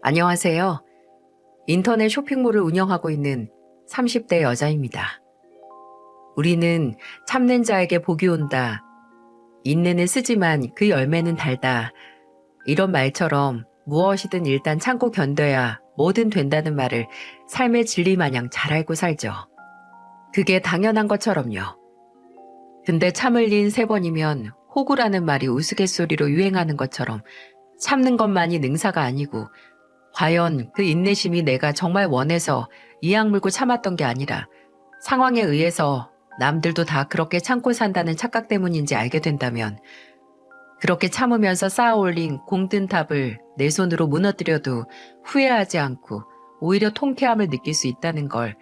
안녕하세요. 인터넷 쇼핑몰을 운영하고 있는 30대 여자입니다. 우리는 참는 자에게 복이 온다. 인내는 쓰지만 그 열매는 달다. 이런 말처럼 무엇이든 일단 참고 견뎌야 뭐든 된다는 말을 삶의 진리 마냥 잘 알고 살죠. 그게 당연한 것처럼요. 근데 참을 린 3번이면 호구라는 말이 우스갯소리로 유행하는 것처럼 참는 것만이 능사가 아니고 과연 그 인내심이 내가 정말 원해서 이악 물고 참았던 게 아니라 상황에 의해서 남들도 다 그렇게 참고 산다는 착각 때문인지 알게 된다면 그렇게 참으면서 쌓아 올린 공든 탑을 내 손으로 무너뜨려도 후회하지 않고 오히려 통쾌함을 느낄 수 있다는 걸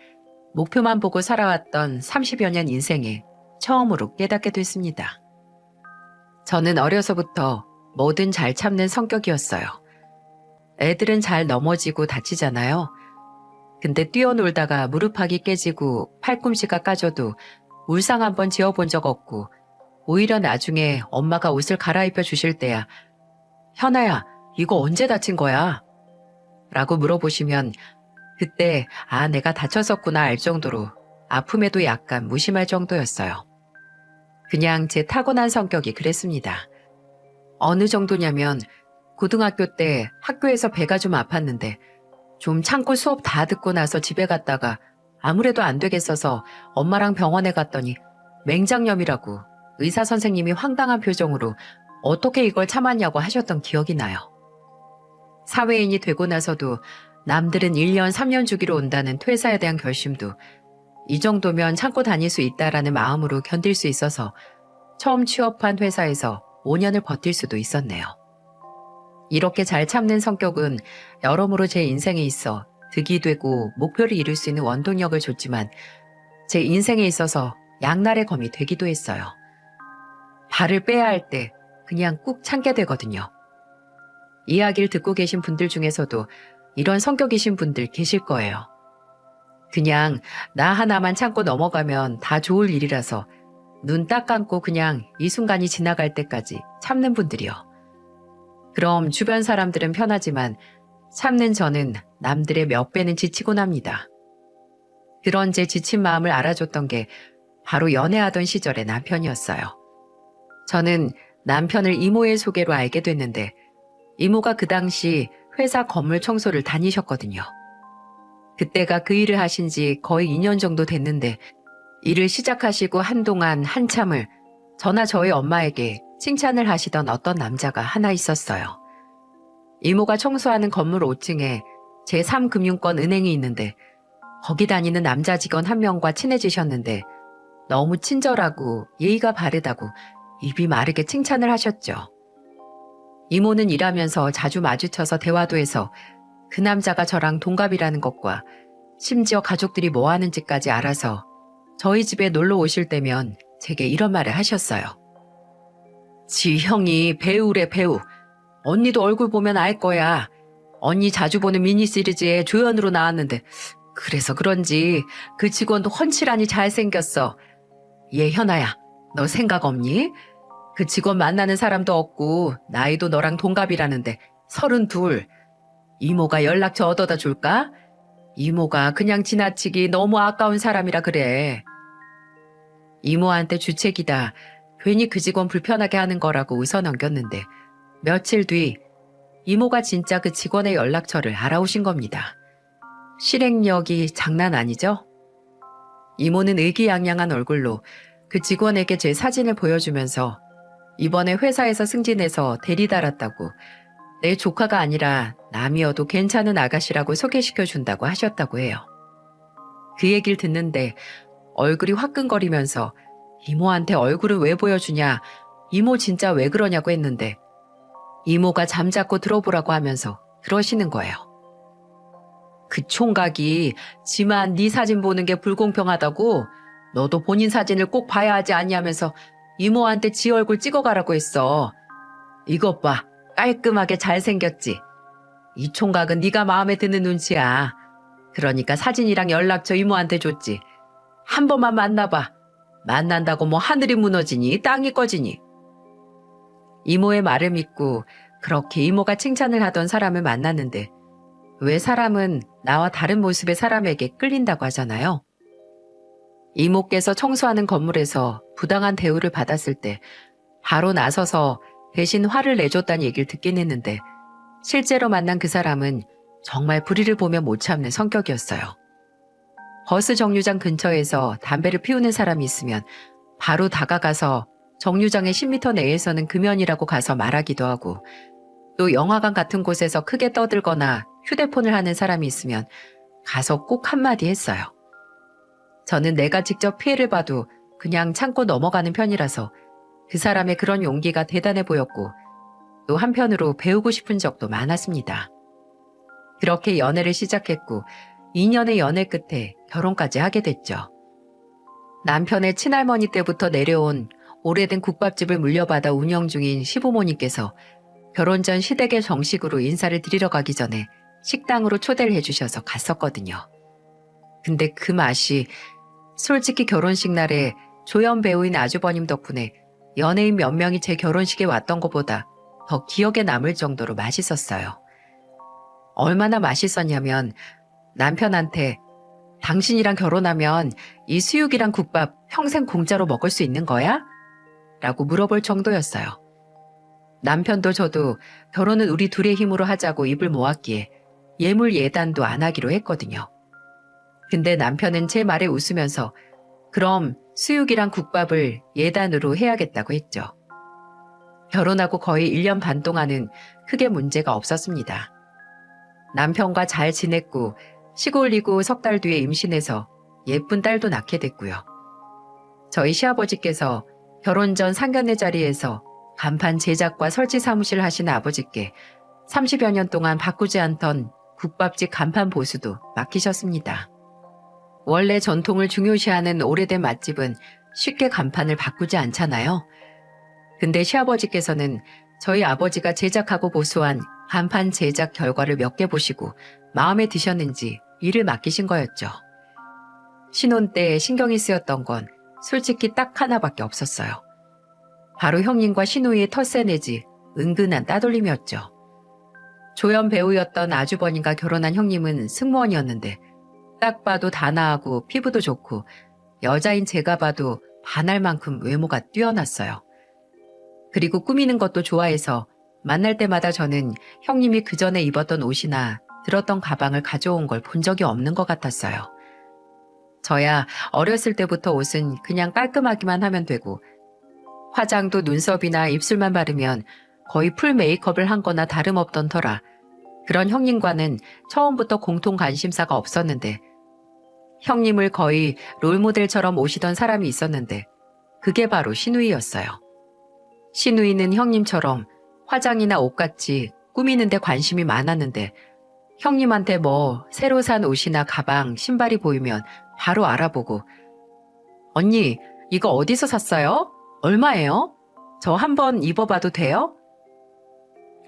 목표만 보고 살아왔던 30여 년 인생에 처음으로 깨닫게 됐습니다. 저는 어려서부터 뭐든 잘 참는 성격이었어요. 애들은 잘 넘어지고 다치잖아요. 근데 뛰어놀다가 무릎팍이 깨지고 팔꿈치가 까져도 울상 한번 지어본 적 없고 오히려 나중에 엄마가 옷을 갈아입혀 주실 때야 현아야 이거 언제 다친 거야? 라고 물어보시면 그때 내가 다쳤었구나 알 정도로 아픔에도 약간 무심할 정도였어요. 그냥 제 타고난 성격이 그랬습니다. 어느 정도냐면 고등학교 때 학교에서 배가 좀 아팠는데 좀 참고 수업 다 듣고 나서 집에 갔다가 아무래도 안 되겠어서 엄마랑 병원에 갔더니 맹장염이라고 의사 선생님이 황당한 표정으로 어떻게 이걸 참았냐고 하셨던 기억이 나요. 사회인이 되고 나서도 남들은 1년, 3년 주기로 온다는 퇴사에 대한 결심도 이 정도면 참고 다닐 수 있다라는 마음으로 견딜 수 있어서 처음 취업한 회사에서 5년을 버틸 수도 있었네요. 이렇게 잘 참는 성격은 여러모로 제 인생에 있어 득이 되고 목표를 이룰 수 있는 원동력을 줬지만 제 인생에 있어서 양날의 검이 되기도 했어요. 발을 빼야 할 때 그냥 꾹 참게 되거든요. 이야기를 듣고 계신 분들 중에서도 이런 성격이신 분들 계실 거예요. 그냥 나 하나만 참고 넘어가면 다 좋을 일이라서 눈 딱 감고 그냥 이 순간이 지나갈 때까지 참는 분들이요. 그럼 주변 사람들은 편하지만 참는 저는 남들의 몇 배는 지치곤 합니다. 그런 제 지친 마음을 알아줬던 게 바로 연애하던 시절의 남편이었어요. 저는 남편을 이모의 소개로 알게 됐는데 이모가 그 당시 회사 건물 청소를 다니셨거든요. 그때가 그 일을 하신 지 거의 2년 정도 됐는데 일을 시작하시고 한동안 한참을 저나 저희 엄마에게 칭찬을 하시던 어떤 남자가 하나 있었어요. 이모가 청소하는 건물 5층에 제3금융권 은행이 있는데 거기 다니는 남자 직원 한 명과 친해지셨는데 너무 친절하고 예의가 바르다고 입이 마르게 칭찬을 하셨죠. 이모는 일하면서 자주 마주쳐서 대화도 해서 그 남자가 저랑 동갑이라는 것과 심지어 가족들이 뭐 하는지까지 알아서 저희 집에 놀러 오실 때면 제게 이런 말을 하셨어요. 지 형이 배우래 배우. 언니도 얼굴 보면 알 거야. 언니 자주 보는 미니시리즈에 조연으로 나왔는데 그래서 그런지 그 직원도 훤칠하니 잘생겼어. 얘 현아야, 너 생각 없니? 그 직원 만나는 사람도 없고 나이도 너랑 동갑이라는데 32. 이모가 연락처 얻어다 줄까? 이모가 그냥 지나치기 너무 아까운 사람이라 그래. 이모한테 주책이다. 괜히 그 직원 불편하게 하는 거라고 웃어 넘겼는데 며칠 뒤 이모가 진짜 그 직원의 연락처를 알아오신 겁니다. 실행력이 장난 아니죠? 이모는 의기양양한 얼굴로 그 직원에게 제 사진을 보여주면서 이번에 회사에서 승진해서 대리 달았다고 내 조카가 아니라 남이어도 괜찮은 아가씨라고 소개시켜준다고 하셨다고 해요. 그 얘기를 듣는데 얼굴이 화끈거리면서 이모한테 얼굴을 왜 보여주냐, 이모 진짜 왜 그러냐고 했는데 이모가 잠자코 들어보라고 하면서 그러시는 거예요. 그 총각이 지만 네 사진 보는 게 불공평하다고 너도 본인 사진을 꼭 봐야 하지 않냐면서 이모한테 지 얼굴 찍어가라고 했어. 이것 봐, 깔끔하게 잘생겼지. 이 총각은 네가 마음에 드는 눈치야. 그러니까 사진이랑 연락처 이모한테 줬지. 한 번만 만나봐. 만난다고 뭐 하늘이 무너지니 땅이 꺼지니. 이모의 말을 믿고 그렇게 이모가 칭찬을 하던 사람을 만났는데 왜 사람은 나와 다른 모습의 사람에게 끌린다고 하잖아요. 이모께서 청소하는 건물에서 부당한 대우를 받았을 때 바로 나서서 대신 화를 내줬다는 얘기를 듣긴 했는데 실제로 만난 그 사람은 정말 불의를 보면 못 참는 성격이었어요. 버스 정류장 근처에서 담배를 피우는 사람이 있으면 바로 다가가서 정류장의 10m 내에서는 금연이라고 가서 말하기도 하고, 또 영화관 같은 곳에서 크게 떠들거나 휴대폰을 하는 사람이 있으면 가서 꼭 한마디 했어요. 저는 내가 직접 피해를 봐도 그냥 참고 넘어가는 편이라서 그 사람의 그런 용기가 대단해 보였고, 또 한편으로 배우고 싶은 적도 많았습니다. 그렇게 연애를 시작했고 2년의 연애 끝에 결혼까지 하게 됐죠. 남편의 친할머니 때부터 내려온 오래된 국밥집을 물려받아 운영 중인 시부모님께서 결혼 전 시댁에 정식으로 인사를 드리러 가기 전에 식당으로 초대를 해주셔서 갔었거든요. 근데 그 맛이 솔직히 결혼식 날에 조연 배우인 아주버님 덕분에 연예인 몇 명이 제 결혼식에 왔던 것보다 더 기억에 남을 정도로 맛있었어요. 얼마나 맛있었냐면 남편한테 당신이랑 결혼하면 이 수육이랑 국밥 평생 공짜로 먹을 수 있는 거야? 라고 물어볼 정도였어요. 남편도 저도 결혼은 우리 둘의 힘으로 하자고 입을 모았기에 예물 예단도 안 하기로 했거든요. 근데 남편은 제 말에 웃으면서 그럼 수육이랑 국밥을 예단으로 해야겠다고 했죠. 결혼하고 거의 1년 반 동안은 크게 문제가 없었습니다. 남편과 잘 지냈고 시고 올리고 석 달 뒤에 임신해서 예쁜 딸도 낳게 됐고요. 저희 시아버지께서 결혼 전 상견례 자리에서 간판 제작과 설치 사무실 하시는 아버지께 30여 년 동안 바꾸지 않던 국밥집 간판 보수도 맡기셨습니다. 원래 전통을 중요시하는 오래된 맛집은 쉽게 간판을 바꾸지 않잖아요. 근데 시아버지께서는 저희 아버지가 제작하고 보수한 간판 제작 결과를 몇 개 보시고 마음에 드셨는지 일을 맡기신 거였죠. 신혼 때 신경이 쓰였던 건 솔직히 딱 하나밖에 없었어요. 바로 형님과 시누이의 텃세 내지 은근한 따돌림이었죠. 조연 배우였던 아주버님과 결혼한 형님은 승무원이었는데 딱 봐도 단아하고 피부도 좋고 여자인 제가 봐도 반할 만큼 외모가 뛰어났어요. 그리고 꾸미는 것도 좋아해서 만날 때마다 저는 형님이 그 전에 입었던 옷이나 들었던 가방을 가져온 걸 본 적이 없는 것 같았어요. 저야 어렸을 때부터 옷은 그냥 깔끔하기만 하면 되고 화장도 눈썹이나 입술만 바르면 거의 풀 메이크업을 한 거나 다름없던 터라 그런 형님과는 처음부터 공통 관심사가 없었는데 형님을 거의 롤모델처럼 모시던 사람이 있었는데 그게 바로 시누이였어요. 시누이는 형님처럼 화장이나 옷같이 꾸미는 데 관심이 많았는데 형님한테 뭐 새로 산 옷이나 가방, 신발이 보이면 바로 알아보고 언니 이거 어디서 샀어요? 얼마예요? 저 한번 입어봐도 돼요?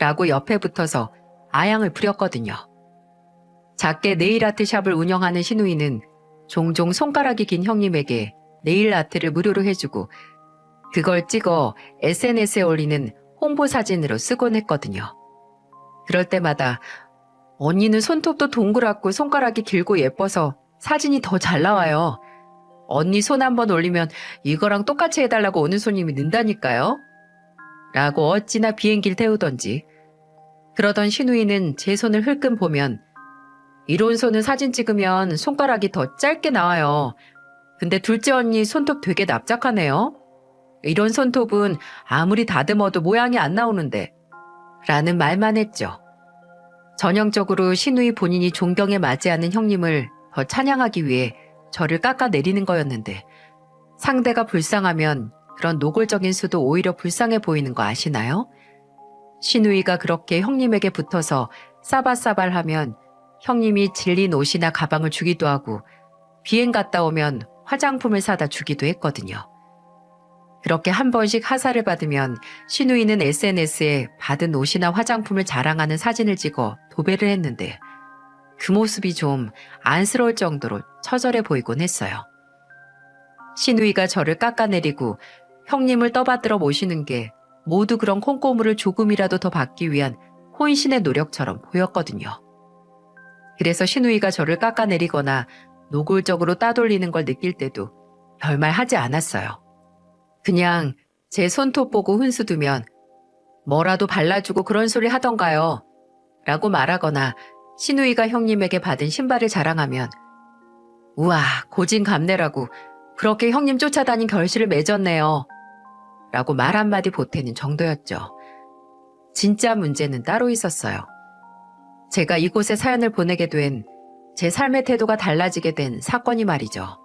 라고 옆에 붙어서 아양을 부렸거든요. 작게 네일아트 샵을 운영하는 시누이는 종종 손가락이 긴 형님에게 네일아트를 무료로 해주고 그걸 찍어 SNS에 올리는 홍보 사진으로 쓰곤 했거든요. 그럴 때마다 언니는 손톱도 동그랗고 손가락이 길고 예뻐서 사진이 더 잘 나와요. 언니 손 한번 올리면 이거랑 똑같이 해달라고 오는 손님이 는다니까요. 라고 어찌나 비행기를 태우던지. 그러던 시누이는 제 손을 흘끔 보면 이런 손은 사진 찍으면 손가락이 더 짧게 나와요. 근데 둘째 언니 손톱 되게 납작하네요. 이런 손톱은 아무리 다듬어도 모양이 안 나오는데 라는 말만 했죠. 전형적으로 시누이 본인이 존경에 맞이하는 형님을 더 찬양하기 위해 저를 깎아내리는 거였는데 상대가 불쌍하면 그런 노골적인 수도 오히려 불쌍해 보이는 거 아시나요? 시누이가 그렇게 형님에게 붙어서 싸발싸발하면 형님이 질린 옷이나 가방을 주기도 하고 비행 갔다 오면 화장품을 사다 주기도 했거든요. 그렇게 한 번씩 하사를 받으면 시누이는 SNS에 받은 옷이나 화장품을 자랑하는 사진을 찍어 도배를 했는데 그 모습이 좀 안쓰러울 정도로 처절해 보이곤 했어요. 시누이가 저를 깎아내리고 형님을 떠받들어 모시는 게 모두 그런 콩고물을 조금이라도 더 받기 위한 혼신의 노력처럼 보였거든요. 그래서 신우이가 저를 깎아내리거나 노골적으로 따돌리는 걸 느낄 때도 별말 하지 않았어요. 그냥 제 손톱 보고 훈수 두면 뭐라도 발라주고 그런 소리 하던가요? 라고 말하거나 신우이가 형님에게 받은 신발을 자랑하면 우와, 고진감래라고 그렇게 형님 쫓아다닌 결실을 맺었네요. 라고 말 한마디 보태는 정도였죠. 진짜 문제는 따로 있었어요. 제가 이곳에 사연을 보내게 된 제 삶의 태도가 달라지게 된 사건이 말이죠.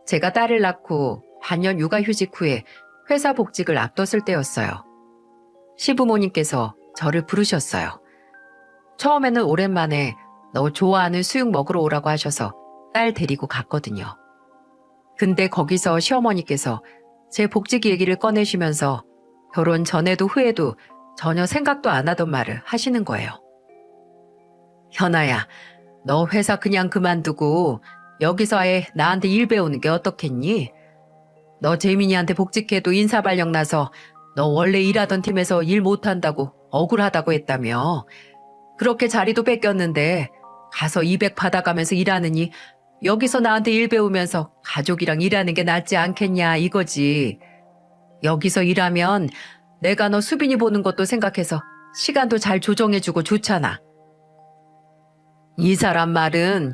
제가 딸을 낳고 반년 육아휴직 후에 회사 복직을 앞뒀을 때였어요. 시부모님께서 저를 부르셨어요. 처음에는 오랜만에 너 좋아하는 수육 먹으러 오라고 하셔서 딸 데리고 갔거든요. 근데 거기서 시어머니께서 제 복직 얘기를 꺼내시면서 결혼 전에도 후에도 전혀 생각도 안 하던 말을 하시는 거예요. 현아야, 너 회사 그냥 그만두고 여기서 아예 나한테 일 배우는 게 어떻겠니? 너 재민이한테 복직해도 인사발령 나서 너 원래 일하던 팀에서 일 못한다고 억울하다고 했다며. 그렇게 자리도 뺏겼는데 가서 200 받아가면서 일하느니 여기서 나한테 일 배우면서 가족이랑 일하는 게 낫지 않겠냐 이거지. 여기서 일하면 내가 너 수빈이 보는 것도 생각해서 시간도 잘 조정해주고 좋잖아. 이 사람 말은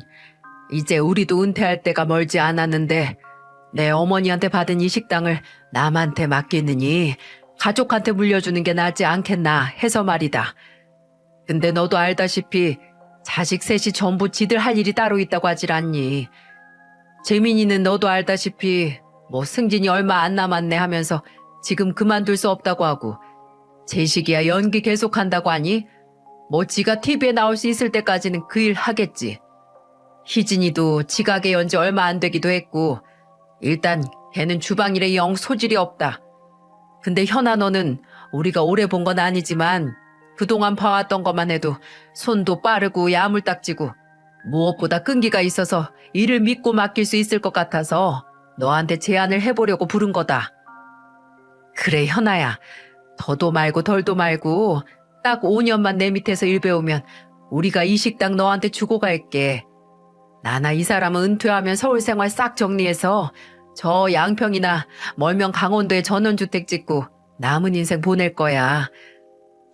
이제 우리도 은퇴할 때가 멀지 않았는데 내 어머니한테 받은 이 식당을 남한테 맡기느니 가족한테 물려주는 게 낫지 않겠나 해서 말이다. 근데 너도 알다시피 자식 셋이 전부 지들 할 일이 따로 있다고 하질 않니. 재민이는 너도 알다시피 뭐 승진이 얼마 안 남았네 하면서 지금 그만둘 수 없다고 하고, 재식이야 연기 계속한다고 하니 뭐 지가 TV에 나올 수 있을 때까지는 그 일 하겠지. 희진이도 지각에 연지 얼마 안 되기도 했고 일단 걔는 주방일에 영 소질이 없다. 근데 현아 너는 우리가 오래 본 건 아니지만 그동안 봐왔던 것만 해도 손도 빠르고 야물딱지고 무엇보다 끈기가 있어서 일을 믿고 맡길 수 있을 것 같아서 너한테 제안을 해보려고 부른 거다. 그래 현아야, 더도 말고 덜도 말고 딱 5년만 내 밑에서 일 배우면 우리가 이 식당 너한테 주고 갈게. 나나 이 사람은 은퇴하면 서울 생활 싹 정리해서 저 양평이나 멀면 강원도에 전원주택 짓고 남은 인생 보낼 거야.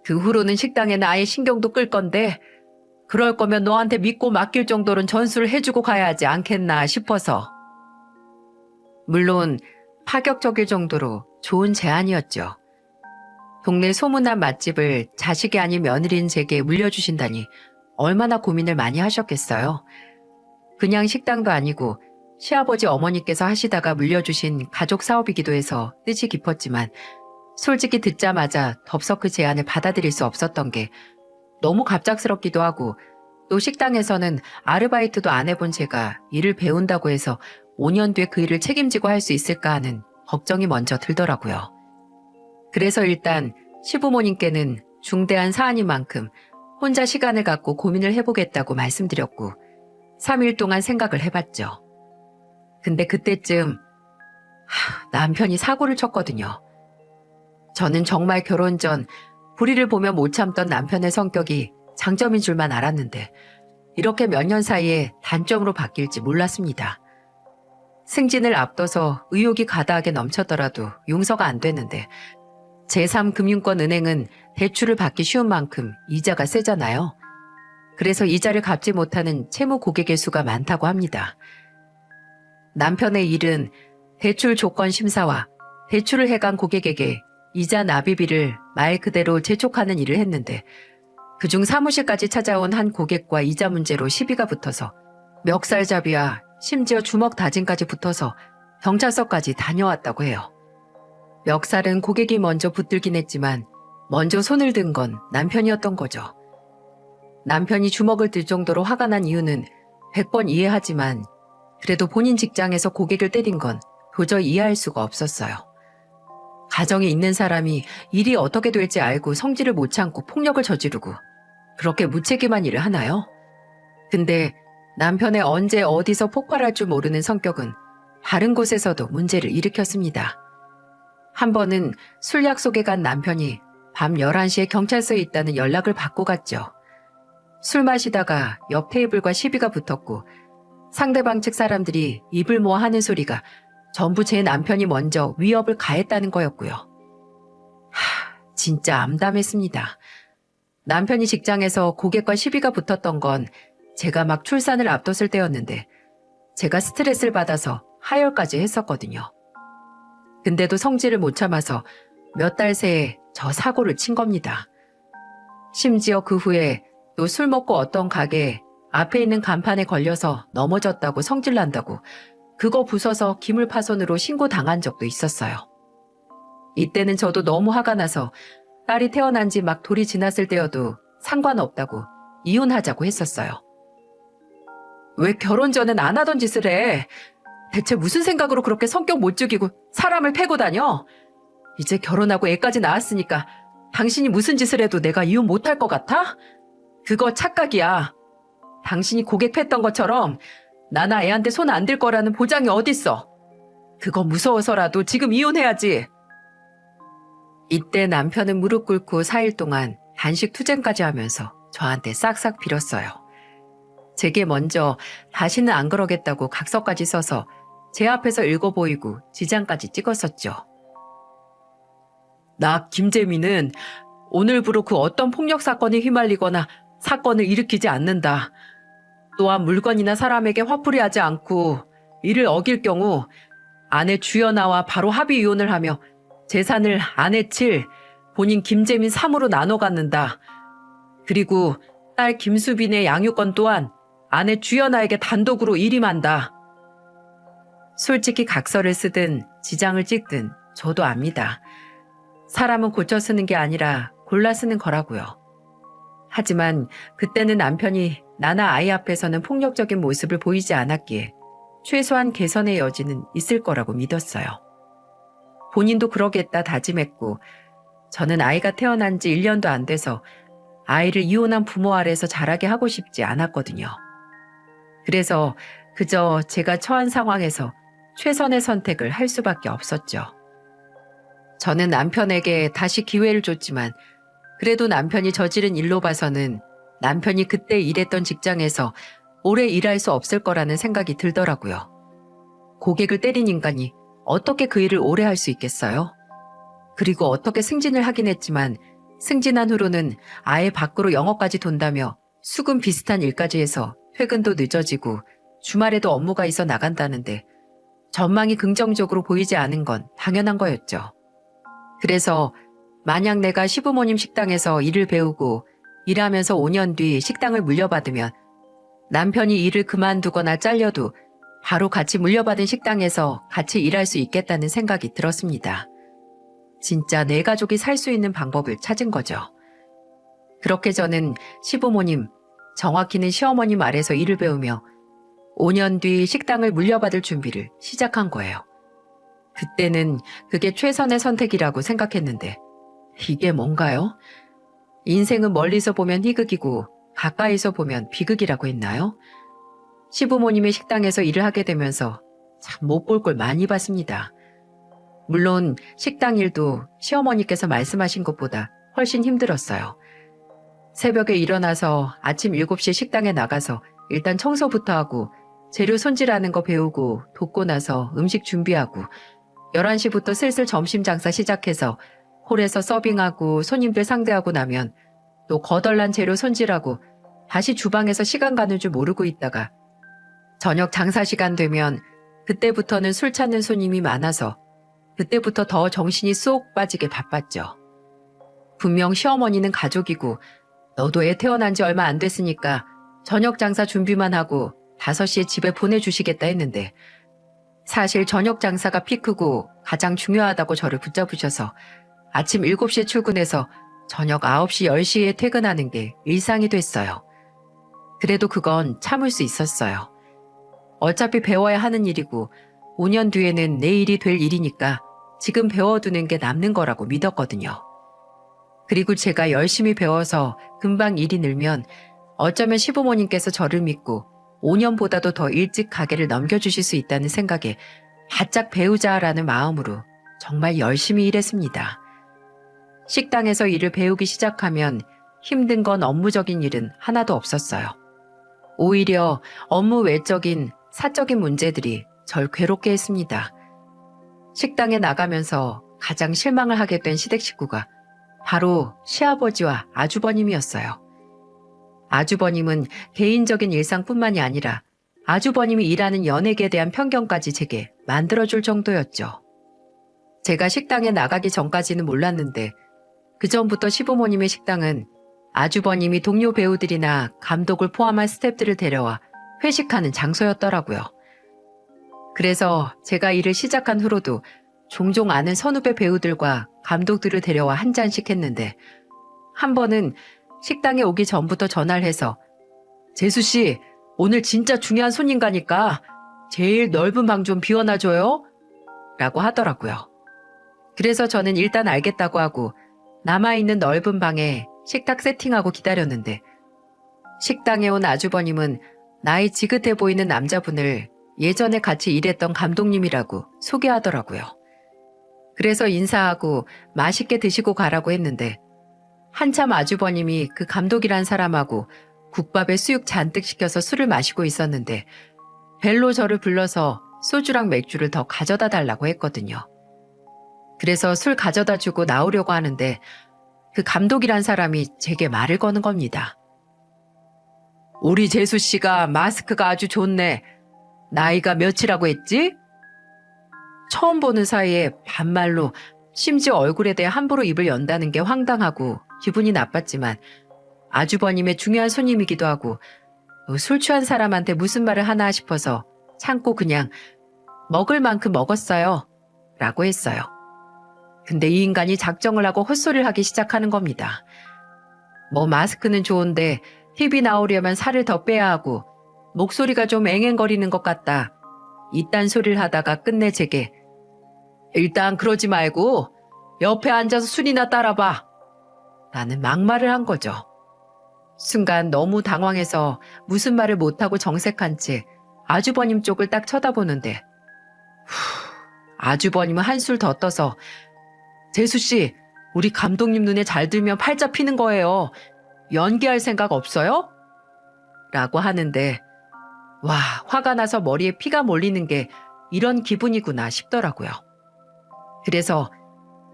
그 후로는 식당에는 아예 신경도 끌 건데 그럴 거면 너한테 믿고 맡길 정도는 전수를 해주고 가야 하지 않겠나 싶어서. 물론 파격적일 정도로 좋은 제안이었죠. 동네 소문난 맛집을 자식이 아닌 며느리인 제게 물려주신다니 얼마나 고민을 많이 하셨겠어요. 그냥 식당도 아니고 시아버지 어머니께서 하시다가 물려주신 가족 사업이기도 해서 뜻이 깊었지만 솔직히 듣자마자 덥석 그 제안을 받아들일 수 없었던 게 너무 갑작스럽기도 하고, 또 식당에서는 아르바이트도 안 해본 제가 일을 배운다고 해서 5년 뒤에 그 일을 책임지고 할 수 있을까 하는 걱정이 먼저 들더라고요. 그래서 일단 시부모님께는 중대한 사안인 만큼 혼자 시간을 갖고 고민을 해보겠다고 말씀드렸고 3일 동안 생각을 해봤죠. 근데 그때쯤 남편이 사고를 쳤거든요. 저는 정말 결혼 전 불의를 보며 못 참던 남편의 성격이 장점인 줄만 알았는데 이렇게 몇 년 사이에 단점으로 바뀔지 몰랐습니다. 승진을 앞둬서 의욕이 가다하게 넘쳤더라도 용서가 안 되는데 제3금융권은행은 대출을 받기 쉬운 만큼 이자가 세잖아요. 그래서 이자를 갚지 못하는 채무 고객의 수가 많다고 합니다. 남편의 일은 대출 조건 심사와 대출을 해간 고객에게 이자 납입일을 말 그대로 재촉하는 일을 했는데 그중 사무실까지 찾아온 한 고객과 이자 문제로 시비가 붙어서 멱살잡이와 심지어 주먹 다짐까지 붙어서 경찰서까지 다녀왔다고 해요. 멱살은 고객이 먼저 붙들긴 했지만 먼저 손을 든 건 남편이었던 거죠. 남편이 주먹을 들 정도로 화가 난 이유는 100번 이해하지만 그래도 본인 직장에서 고객을 때린 건 도저히 이해할 수가 없었어요. 가정에 있는 사람이 일이 어떻게 될지 알고 성질을 못 참고 폭력을 저지르고 그렇게 무책임한 일을 하나요? 근데 남편의 언제 어디서 폭발할 줄 모르는 성격은 다른 곳에서도 문제를 일으켰습니다. 한 번은 술 약속에 간 남편이 밤 11시에 경찰서에 있다는 연락을 받고 갔죠. 술 마시다가 옆 테이블과 시비가 붙었고 상대방 측 사람들이 입을 모아 하는 소리가 전부 제 남편이 먼저 위협을 가했다는 거였고요. 진짜 암담했습니다. 남편이 직장에서 고객과 시비가 붙었던 건 제가 막 출산을 앞뒀을 때였는데 제가 스트레스를 받아서 하혈까지 했었거든요. 근데도 성질을 못 참아서 몇 달 새에 저 사고를 친 겁니다. 심지어 그 후에 또 술 먹고 어떤 가게에 앞에 있는 간판에 걸려서 넘어졌다고 성질난다고 그거 부숴서 기물파손으로 신고당한 적도 있었어요. 이때는 저도 너무 화가 나서 딸이 태어난 지 막 돌이 지났을 때여도 상관없다고 이혼하자고 했었어요. 왜 결혼 전엔 안 하던 짓을 해? 대체 무슨 생각으로 그렇게 성격 못 죽이고 사람을 패고 다녀? 이제 결혼하고 애까지 낳았으니까 당신이 무슨 짓을 해도 내가 이혼 못할 것 같아? 그거 착각이야. 당신이 고객 팼던 것처럼 나나 애한테 손 안 댈 거라는 보장이 어딨어. 그거 무서워서라도 지금 이혼해야지. 이때 남편은 무릎 꿇고 4일 동안 단식 투쟁까지 하면서 저한테 싹싹 빌었어요. 제게 먼저 다시는 안 그러겠다고 각서까지 써서 제 앞에서 읽어 보이고 지장까지 찍었었죠. 나 김재민은 오늘부로 그 어떤 폭력 사건에 휘말리거나 사건을 일으키지 않는다. 또한 물건이나 사람에게 화풀이하지 않고 이를 어길 경우 아내 주연아와 바로 합의 이혼을 하며 재산을 아내 7, 본인 김재민 3으로 나눠 갖는다. 그리고 딸 김수빈의 양육권 또한 아내 주연아에게 단독으로 일임한다. 솔직히 각서를 쓰든 지장을 찍든 저도 압니다. 사람은 고쳐 쓰는 게 아니라 골라 쓰는 거라고요. 하지만 그때는 남편이 나나 아이 앞에서는 폭력적인 모습을 보이지 않았기에 최소한 개선의 여지는 있을 거라고 믿었어요. 본인도 그러겠다 다짐했고 저는 아이가 태어난 지 1년도 안 돼서 아이를 이혼한 부모 아래서 자라게 하고 싶지 않았거든요. 그래서 그저 제가 처한 상황에서 최선의 선택을 할 수밖에 없었죠. 저는 남편에게 다시 기회를 줬지만 그래도 남편이 저지른 일로 봐서는 남편이 그때 일했던 직장에서 오래 일할 수 없을 거라는 생각이 들더라고요. 고객을 때린 인간이 어떻게 그 일을 오래 할 수 있겠어요? 그리고 어떻게 승진을 하긴 했지만 승진한 후로는 아예 밖으로 영업까지 돈다며 수금 비슷한 일까지 해서 퇴근도 늦어지고 주말에도 업무가 있어 나간다는데 전망이 긍정적으로 보이지 않은 건 당연한 거였죠. 그래서 만약 내가 시부모님 식당에서 일을 배우고 일하면서 5년 뒤 식당을 물려받으면 남편이 일을 그만두거나 잘려도 바로 같이 물려받은 식당에서 같이 일할 수 있겠다는 생각이 들었습니다. 진짜 내 가족이 살 수 있는 방법을 찾은 거죠. 그렇게 저는 시부모님, 정확히는 시어머님 아래서 일을 배우며 5년 뒤 식당을 물려받을 준비를 시작한 거예요. 그때는 그게 최선의 선택이라고 생각했는데 이게 뭔가요? 인생은 멀리서 보면 희극이고 가까이서 보면 비극이라고 했나요? 시부모님의 식당에서 일을 하게 되면서 참 못 볼 걸 많이 봤습니다. 물론 식당 일도 시어머니께서 말씀하신 것보다 훨씬 힘들었어요. 새벽에 일어나서 아침 7시에 식당에 나가서 일단 청소부터 하고 재료 손질하는 거 배우고 돕고 나서 음식 준비하고 11시부터 슬슬 점심 장사 시작해서 홀에서 서빙하고 손님들 상대하고 나면 또 거덜난 재료 손질하고 다시 주방에서 시간 가는 줄 모르고 있다가 저녁 장사 시간 되면 그때부터는 술 찾는 손님이 많아서 그때부터 더 정신이 쏙 빠지게 바빴죠. 분명 시어머니는 가족이고 너도 애 태어난 지 얼마 안 됐으니까 저녁 장사 준비만 하고 5시에 집에 보내주시겠다 했는데 사실 저녁 장사가 피크고 가장 중요하다고 저를 붙잡으셔서 아침 7시에 출근해서 저녁 9시, 10시에 퇴근하는 게 일상이 됐어요. 그래도 그건 참을 수 있었어요. 어차피 배워야 하는 일이고 5년 뒤에는 내 일이 될 일이니까 지금 배워두는 게 남는 거라고 믿었거든요. 그리고 제가 열심히 배워서 금방 일이 늘면 어쩌면 시부모님께서 저를 믿고 5년보다도 더 일찍 가게를 넘겨주실 수 있다는 생각에 바짝 배우자라는 마음으로 정말 열심히 일했습니다. 식당에서 일을 배우기 시작하면 힘든 건 업무적인 일은 하나도 없었어요. 오히려 업무 외적인 사적인 문제들이 절 괴롭게 했습니다. 식당에 나가면서 가장 실망을 하게 된 시댁 식구가 바로 시아버지와 아주버님이었어요. 아주버님은 개인적인 일상뿐만이 아니라 아주버님이 일하는 연예계에 대한 편견까지 제게 만들어줄 정도였죠. 제가 식당에 나가기 전까지는 몰랐는데 그 전부터 시부모님의 식당은 아주버님이 동료 배우들이나 감독을 포함한 스태프들을 데려와 회식하는 장소였더라고요. 그래서 제가 일을 시작한 후로도 종종 아는 선후배 배우들과 감독들을 데려와 한 잔씩 했는데 한 번은 식당에 오기 전부터 전화를 해서 재수 씨, 오늘 진짜 중요한 손님 가니까 제일 넓은 방 좀 비워놔줘요? 라고 하더라고요. 그래서 저는 일단 알겠다고 하고 남아있는 넓은 방에 식탁 세팅하고 기다렸는데 식당에 온 아주버님은 나이 지긋해 보이는 남자분을 예전에 같이 일했던 감독님이라고 소개하더라고요. 그래서 인사하고 맛있게 드시고 가라고 했는데 한참 아주버님이 그 감독이란 사람하고 국밥에 수육 잔뜩 시켜서 술을 마시고 있었는데 벨로 저를 불러서 소주랑 맥주를 더 가져다 달라고 했거든요. 그래서 술 가져다 주고 나오려고 하는데 그 감독이란 사람이 제게 말을 거는 겁니다. 우리 재수 씨가 마스크가 아주 좋네. 나이가 몇이라고 했지? 처음 보는 사이에 반말로 심지어 얼굴에 대해 함부로 입을 연다는 게 황당하고 기분이 나빴지만 아주버님의 중요한 손님이기도 하고 술 취한 사람한테 무슨 말을 하나 싶어서 참고 그냥 먹을 만큼 먹었어요. 라고 했어요. 근데 이 인간이 작정을 하고 헛소리를 하기 시작하는 겁니다. 뭐 마스크는 좋은데 TV 나오려면 살을 더 빼야 하고 목소리가 좀 앵앵거리는 것 같다. 이딴 소리를 하다가 끝내 제게 일단 그러지 말고 옆에 앉아서 술이나 따라봐. 나는 막말을 한 거죠. 순간 너무 당황해서 무슨 말을 못하고 정색한 채 아주버님 쪽을 딱 쳐다보는데 아주버님은 한술 더 떠서 재수씨, 우리 감독님 눈에 잘 들면 팔자 피는 거예요. 연기할 생각 없어요? 라고 하는데 와, 화가 나서 머리에 피가 몰리는 게 이런 기분이구나 싶더라고요. 그래서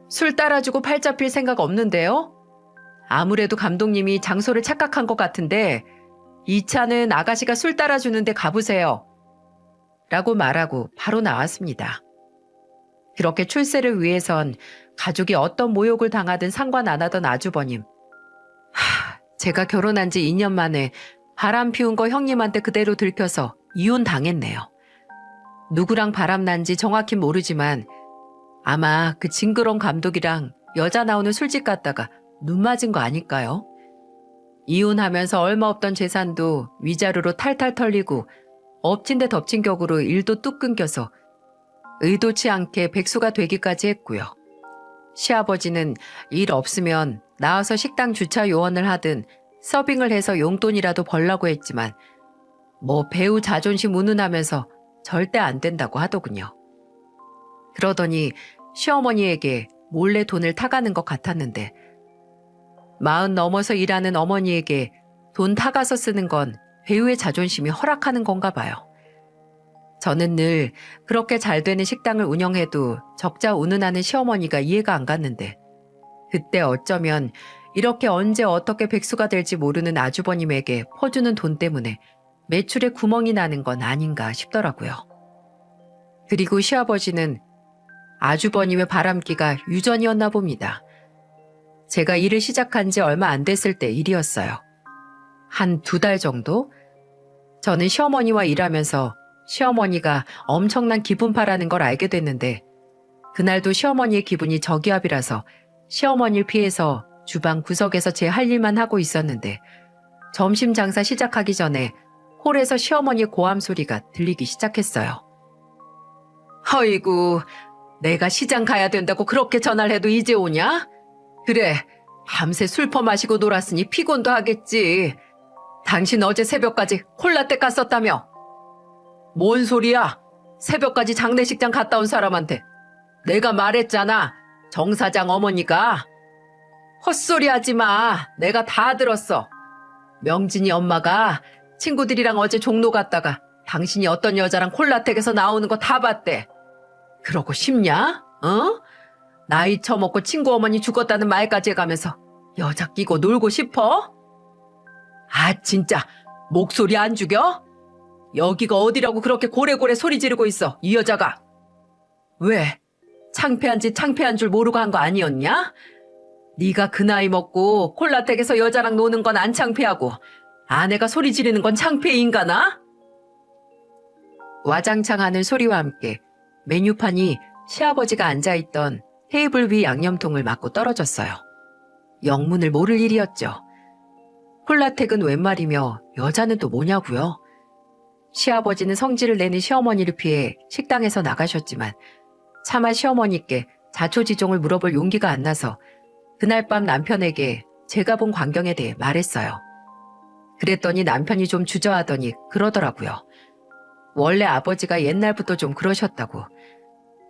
술 따라주고 팔자 필 생각 없는데요? 아무래도 감독님이 장소를 착각한 것 같은데 이 차는 아가씨가 술 따라주는데 가보세요. 라고 말하고 바로 나왔습니다. 그렇게 출세를 위해선 가족이 어떤 모욕을 당하든 상관 안 하던 아주버님. 제가 결혼한 지 2년 만에 바람 피운 거 형님한테 그대로 들켜서 이혼 당했네요. 누구랑 바람 난지 정확히 모르지만 아마 그 징그러운 감독이랑 여자 나오는 술집 갔다가 눈 맞은 거 아닐까요? 이혼하면서 얼마 없던 재산도 위자료로 탈탈 털리고 엎친 데 덮친 격으로 일도 뚝 끊겨서 의도치 않게 백수가 되기까지 했고요. 시아버지는 일 없으면 나와서 식당 주차 요원을 하든 서빙을 해서 용돈이라도 벌라고 했지만 뭐 배우 자존심 운운하면서 절대 안 된다고 하더군요. 그러더니 시어머니에게 몰래 돈을 타가는 것 같았는데 40 넘어서 일하는 어머니에게 돈 타가서 쓰는 건 배우의 자존심이 허락하는 건가 봐요. 저는 늘 그렇게 잘 되는 식당을 운영해도 적자 운운하는 시어머니가 이해가 안 갔는데 그때 어쩌면 이렇게 언제 어떻게 백수가 될지 모르는 아주버님에게 퍼주는 돈 때문에 매출에 구멍이 나는 건 아닌가 싶더라고요. 그리고 시아버지는 아주버님의 바람기가 유전이었나 봅니다. 제가 일을 시작한 지 얼마 안 됐을 때 일이었어요. 한 2달 정도? 저는 시어머니와 일하면서 시어머니가 엄청난 기분파라는 걸 알게 됐는데 그날도 시어머니의 기분이 저기압이라서 시어머니를 피해서 주방 구석에서 제 할 일만 하고 있었는데 점심 장사 시작하기 전에 홀에서 시어머니의 고함 소리가 들리기 시작했어요. 어이구, 내가 시장 가야 된다고 그렇게 전화를 해도 이제 오냐? 그래, 밤새 술 퍼마시고 놀았으니 피곤도 하겠지. 당신 어제 새벽까지 콜라떼 깠었다며? 뭔 소리야? 새벽까지 장례식장 갔다 온 사람한테. 내가 말했잖아. 정 사장 어머니가. 헛소리 하지 마. 내가 다 들었어. 명진이 엄마가 친구들이랑 어제 종로 갔다가 당신이 어떤 여자랑 콜라텍에서 나오는 거 다 봤대. 그러고 싶냐? 어? 나이 처먹고 친구 어머니 죽었다는 말까지 해가면서 여자 끼고 놀고 싶어? 아 진짜 목소리 안 죽여? 여기가 어디라고 그렇게 고래고래 소리 지르고 있어 이 여자가. 왜? 창피한 줄 모르고 한 거 아니었냐? 네가 그 나이 먹고 콜라텍에서 여자랑 노는 건 안 창피하고 아내가 소리 지르는 건 창피해 인간아? 와장창 하는 소리와 함께 메뉴판이 시아버지가 앉아있던 테이블 위 양념통을 맞고 떨어졌어요. 영문을 모를 일이었죠. 콜라텍은 웬 말이며 여자는 또 뭐냐고요? 시아버지는 성질을 내는 시어머니를 피해 식당에서 나가셨지만 차마 시어머니께 자초지종을 물어볼 용기가 안 나서 그날 밤 남편에게 제가 본 광경에 대해 말했어요. 그랬더니 남편이 좀 주저하더니 그러더라고요. 원래 아버지가 옛날부터 좀 그러셨다고.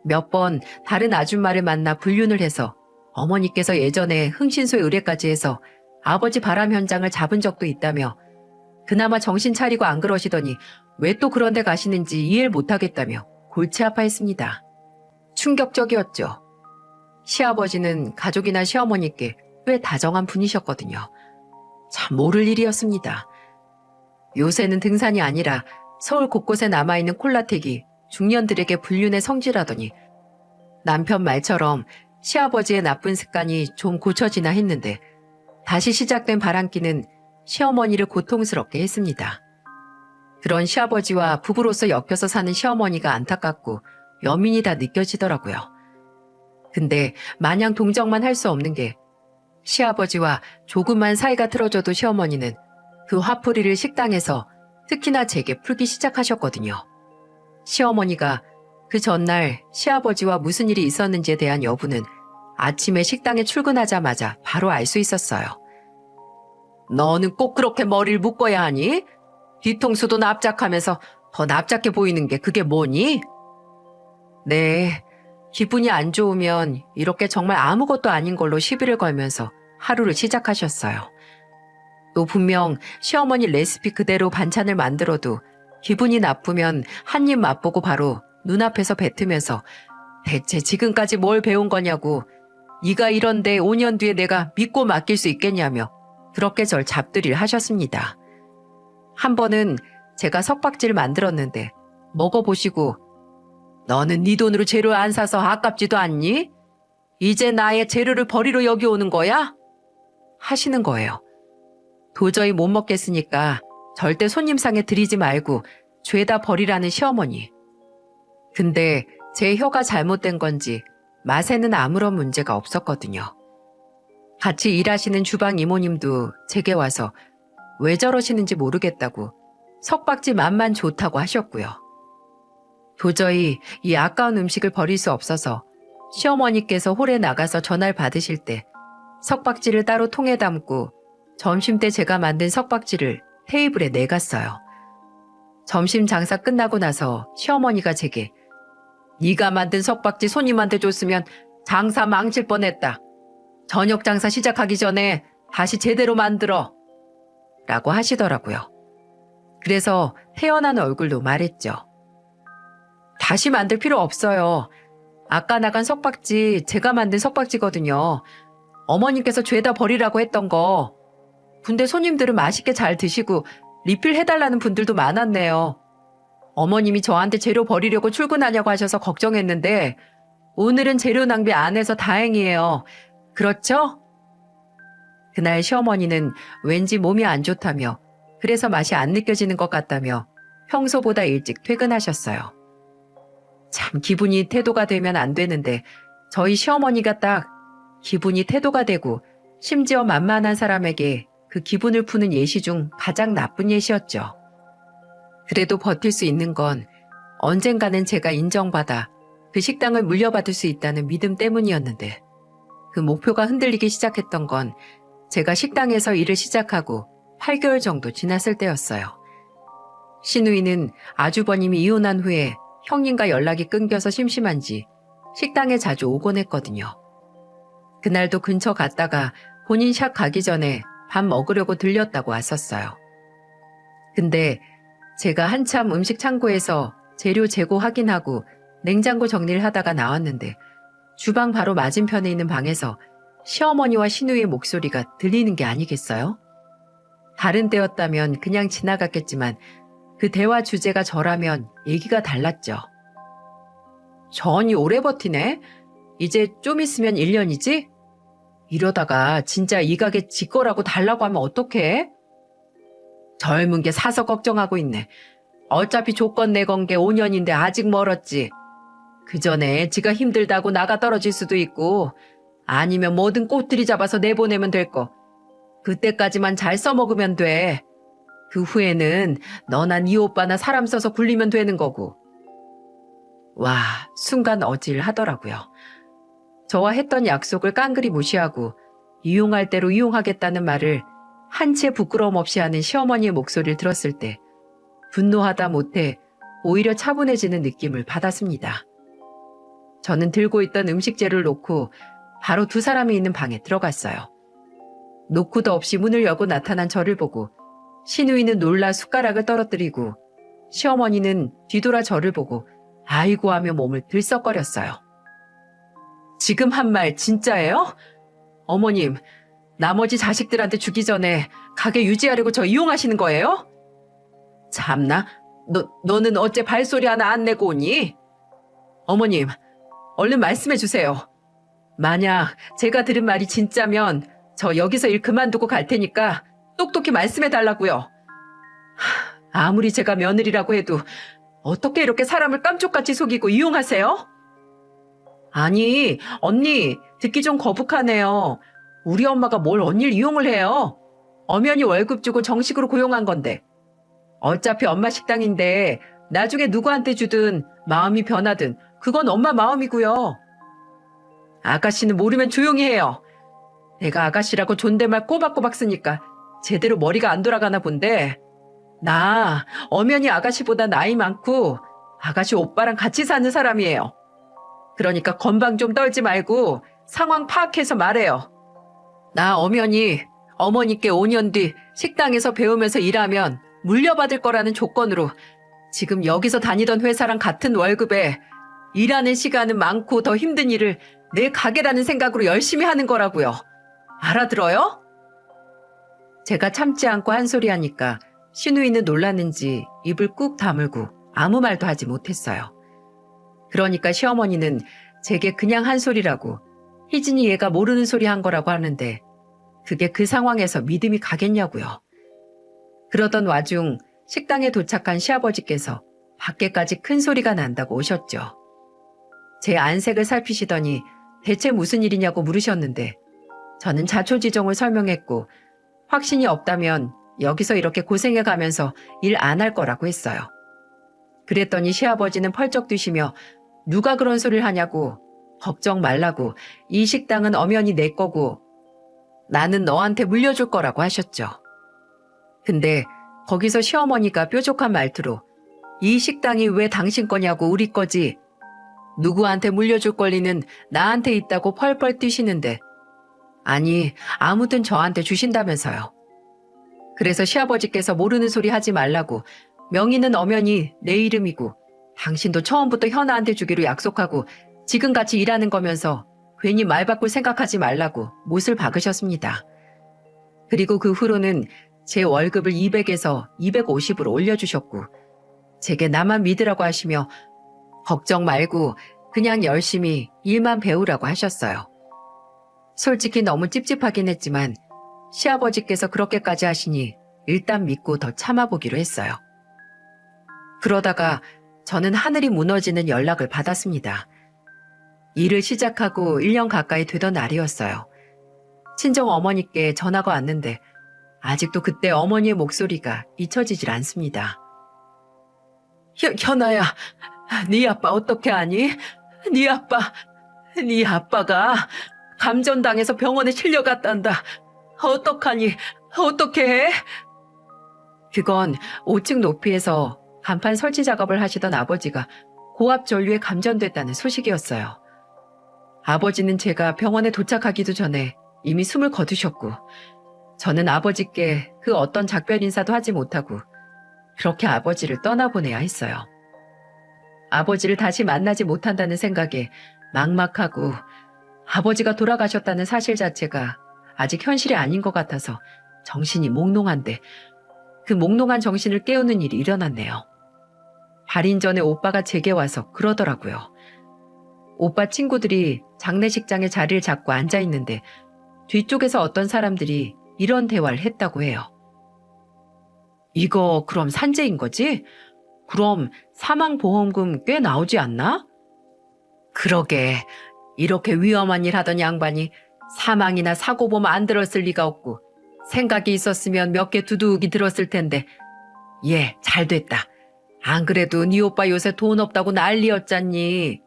몇 번 다른 아줌마를 만나 불륜을 해서 어머니께서 예전에 흥신소에 의뢰까지 해서 아버지 바람 현장을 잡은 적도 있다며 그나마 정신 차리고 안 그러시더니 왜 또 그런 데 가시는지 이해를 못하겠다며 골치 아파했습니다. 충격적이었죠. 시아버지는 가족이나 시어머니께 꽤 다정한 분이셨거든요. 참 모를 일이었습니다. 요새는 등산이 아니라 서울 곳곳에 남아있는 콜라텍이 중년들에게 불륜에 성질하더니 남편 말처럼 시아버지의 나쁜 습관이 좀 고쳐지나 했는데 다시 시작된 바람기는 시어머니를 고통스럽게 했습니다. 그런 시아버지와 부부로서 엮여서 사는 시어머니가 안타깝고 여민이 다 느껴지더라고요. 근데 마냥 동정만 할 수 없는 게 시아버지와 조금만 사이가 틀어져도 시어머니는 그 화풀이를 식당에서 특히나 제게 풀기 시작하셨거든요. 시어머니가 그 전날 시아버지와 무슨 일이 있었는지에 대한 여부는 아침에 식당에 출근하자마자 바로 알 수 있었어요. 너는 꼭 그렇게 머리를 묶어야 하니? 뒤통수도 납작하면서 더 납작해 보이는 게 그게 뭐니? 네, 기분이 안 좋으면 이렇게 정말 아무것도 아닌 걸로 시비를 걸면서 하루를 시작하셨어요. 또 분명 시어머니 레시피 그대로 반찬을 만들어도 기분이 나쁘면 한 입 맛보고 바로 눈앞에서 뱉으면서 대체 지금까지 뭘 배운 거냐고 네가 이런데 5년 뒤에 내가 믿고 맡길 수 있겠냐며 그렇게 절 잡들이를 하셨습니다. 한 번은 제가 석박지를 만들었는데 먹어보시고 너는 네 돈으로 재료 안 사서 아깝지도 않니? 이제 나의 재료를 버리러 여기 오는 거야? 하시는 거예요. 도저히 못 먹겠으니까 절대 손님상에 드리지 말고 죄다 버리라는 시어머니. 근데 제 혀가 잘못된 건지 맛에는 아무런 문제가 없었거든요. 같이 일하시는 주방 이모님도 제게 와서 왜 저러시는지 모르겠다고 석박지 맛만 좋다고 하셨고요. 도저히 이 아까운 음식을 버릴 수 없어서 시어머니께서 홀에 나가서 전화를 받으실 때 석박지를 따로 통에 담고 점심때 제가 만든 석박지를 테이블에 내갔어요. 점심 장사 끝나고 나서 시어머니가 제게 네가 만든 석박지 손님한테 줬으면 장사 망칠 뻔했다. 저녁 장사 시작하기 전에 다시 제대로 만들어. 라고 하시더라고요. 그래서 태연한 얼굴로 말했죠. 다시 만들 필요 없어요. 아까 나간 석박지 제가 만든 석박지거든요. 어머님께서 죄다 버리라고 했던 거. 근데 손님들은 맛있게 잘 드시고 리필 해달라는 분들도 많았네요. 어머님이 저한테 재료 버리려고 출근하냐고 하셔서 걱정했는데 오늘은 재료 낭비 안 해서 다행이에요. 그렇죠? 그날 시어머니는 왠지 몸이 안 좋다며 그래서 맛이 안 느껴지는 것 같다며 평소보다 일찍 퇴근하셨어요. 참 기분이 태도가 되면 안 되는데 저희 시어머니가 딱 기분이 태도가 되고 심지어 만만한 사람에게 그 기분을 푸는 예시 중 가장 나쁜 예시였죠. 그래도 버틸 수 있는 건 언젠가는 제가 인정받아 그 식당을 물려받을 수 있다는 믿음 때문이었는데 그 목표가 흔들리기 시작했던 건 제가 식당에서 일을 시작하고 8개월 정도 지났을 때였어요. 신우이는 아주버님이 이혼한 후에 형님과 연락이 끊겨서 심심한지 식당에 자주 오곤 했거든요. 그날도 근처 갔다가 본인 샵 가기 전에 밥 먹으려고 들렸다고 왔었어요. 근데 제가 한참 음식 창고에서 재료 재고 확인하고 냉장고 정리를 하다가 나왔는데 주방 바로 맞은편에 있는 방에서 시어머니와 시누이의 목소리가 들리는 게 아니겠어요? 다른 때였다면 그냥 지나갔겠지만 그 대화 주제가 저라면 얘기가 달랐죠. 전이 오래 버티네? 이제 좀 있으면 1년이지? 이러다가 진짜 이 가게 지 거라고 달라고 하면 어떡해? 젊은 게 사서 걱정하고 있네. 어차피 조건 내건 게 5년인데 아직 멀었지. 그 전에 지가 힘들다고 나가 떨어질 수도 있고 아니면 뭐든 꼬투리 잡아서 내보내면 될 거. 그때까지만 잘 써먹으면 돼. 그 후에는 너나 네 오빠나 사람 써서 굴리면 되는 거고. 와, 순간 어질하더라고요. 저와 했던 약속을 깡그리 무시하고 이용할 대로 이용하겠다는 말을 한 채 부끄러움 없이 하는 시어머니의 목소리를 들었을 때 분노하다 못해 오히려 차분해지는 느낌을 받았습니다. 저는 들고 있던 음식 재료를 놓고 바로 두 사람이 있는 방에 들어갔어요. 노크도 없이 문을 열고 나타난 저를 보고 시누이는 놀라 숟가락을 떨어뜨리고 시어머니는 뒤돌아 저를 보고 아이고 하며 몸을 들썩거렸어요. 지금 한 말 진짜예요? 어머님, 나머지 자식들한테 주기 전에 가게 유지하려고 저 이용하시는 거예요? 참나, 너는 어째 발소리 하나 안 내고 오니? 어머님, 얼른 말씀해 주세요. 만약 제가 들은 말이 진짜면 저 여기서 일 그만두고 갈 테니까 똑똑히 말씀해 달라고요. 아무리 제가 며느리라고 해도 어떻게 이렇게 사람을 깜쪽같이 속이고 이용하세요? 아니, 언니, 듣기 좀 거북하네요. 우리 엄마가 뭘 언니를 이용을 해요? 엄연히 월급 주고 정식으로 고용한 건데. 어차피 엄마 식당인데 나중에 누구한테 주든 마음이 변하든 그건 엄마 마음이고요. 아가씨는 모르면 조용히 해요. 내가 아가씨라고 존댓말 꼬박꼬박 쓰니까 제대로 머리가 안 돌아가나 본데 나 엄연히 아가씨보다 나이 많고 아가씨 오빠랑 같이 사는 사람이에요. 그러니까 건방 좀 떨지 말고 상황 파악해서 말해요. 나 엄연히 어머니께 5년 뒤 식당에서 배우면서 일하면 물려받을 거라는 조건으로 지금 여기서 다니던 회사랑 같은 월급에 일하는 시간은 많고 더 힘든 일을 내 가게라는 생각으로 열심히 하는 거라고요. 알아들어요? 제가 참지 않고 한 소리 하니까 시누이는 놀랐는지 입을 꾹 다물고 아무 말도 하지 못했어요. 그러니까 시어머니는 제게 그냥 한 소리라고 희진이 얘가 모르는 소리 한 거라고 하는데 그게 그 상황에서 믿음이 가겠냐고요. 그러던 와중 식당에 도착한 시아버지께서 밖에까지 큰 소리가 난다고 오셨죠. 제 안색을 살피시더니 대체 무슨 일이냐고 물으셨는데 저는 자초지종을 설명했고 확신이 없다면 여기서 이렇게 고생해 가면서 일 안 할 거라고 했어요. 그랬더니 시아버지는 펄쩍 뛰시며 누가 그런 소리를 하냐고 걱정 말라고 이 식당은 엄연히 내 거고 나는 너한테 물려줄 거라고 하셨죠. 근데 거기서 시어머니가 뾰족한 말투로 이 식당이 왜 당신 거냐고 우리 거지. 누구한테 물려줄 권리는 나한테 있다고 펄펄 뛰시는데 아니 아무튼 저한테 주신다면서요. 그래서 시아버지께서 모르는 소리 하지 말라고 명의는 엄연히 내 이름이고 당신도 처음부터 현아한테 주기로 약속하고 지금 같이 일하는 거면서 괜히 말 바꿀 생각하지 말라고 못을 박으셨습니다. 그리고 그 후로는 제 월급을 200에서 250으로 올려주셨고 제게 나만 믿으라고 하시며 걱정 말고 그냥 열심히 일만 배우라고 하셨어요. 솔직히 너무 찝찝하긴 했지만 시아버지께서 그렇게까지 하시니 일단 믿고 더 참아보기로 했어요. 그러다가 저는 하늘이 무너지는 연락을 받았습니다. 일을 시작하고 1년 가까이 되던 날이었어요. 친정 어머니께 전화가 왔는데 아직도 그때 어머니의 목소리가 잊혀지질 않습니다. 현아야, 네 아빠 어떻게 아니? 네 아빠가 감전당해서 병원에 실려갔단다. 어떡하니? 어떻게 해? 그건 5층 높이에서 간판 설치 작업을 하시던 아버지가 고압 전류에 감전됐다는 소식이었어요. 아버지는 제가 병원에 도착하기도 전에 이미 숨을 거두셨고 저는 아버지께 그 어떤 작별 인사도 하지 못하고 그렇게 아버지를 떠나보내야 했어요. 아버지를 다시 만나지 못한다는 생각에 막막하고 아버지가 돌아가셨다는 사실 자체가 아직 현실이 아닌 것 같아서 정신이 몽롱한데 그 몽롱한 정신을 깨우는 일이 일어났네요. 발인 전에 오빠가 제게 와서 그러더라고요. 오빠 친구들이 장례식장에 자리를 잡고 앉아있는데 뒤쪽에서 어떤 사람들이 이런 대화를 했다고 해요. 이거 그럼 산재인 거지? 그럼 사망보험금 꽤 나오지 않나? 그러게, 이렇게 위험한 일 하던 양반이 사망이나 사고보험 안 들었을 리가 없고 생각이 있었으면 몇 개 두둑이 들었을 텐데 예, 잘 됐다. 안 그래도 네 오빠 요새 돈 없다고 난리였잖니.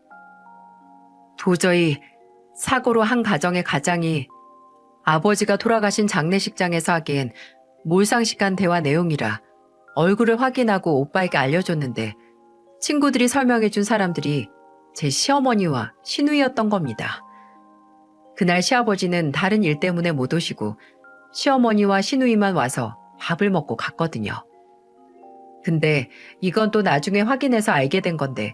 도저히 사고로 한 가정의 가장이 아버지가 돌아가신 장례식장에서 하기엔 몰상식한 대화 내용이라 얼굴을 확인하고 오빠에게 알려줬는데 친구들이 설명해준 사람들이 제 시어머니와 시누이였던 겁니다. 그날 시아버지는 다른 일 때문에 못 오시고 시어머니와 시누이만 와서 밥을 먹고 갔거든요. 근데 이건 또 나중에 확인해서 알게 된 건데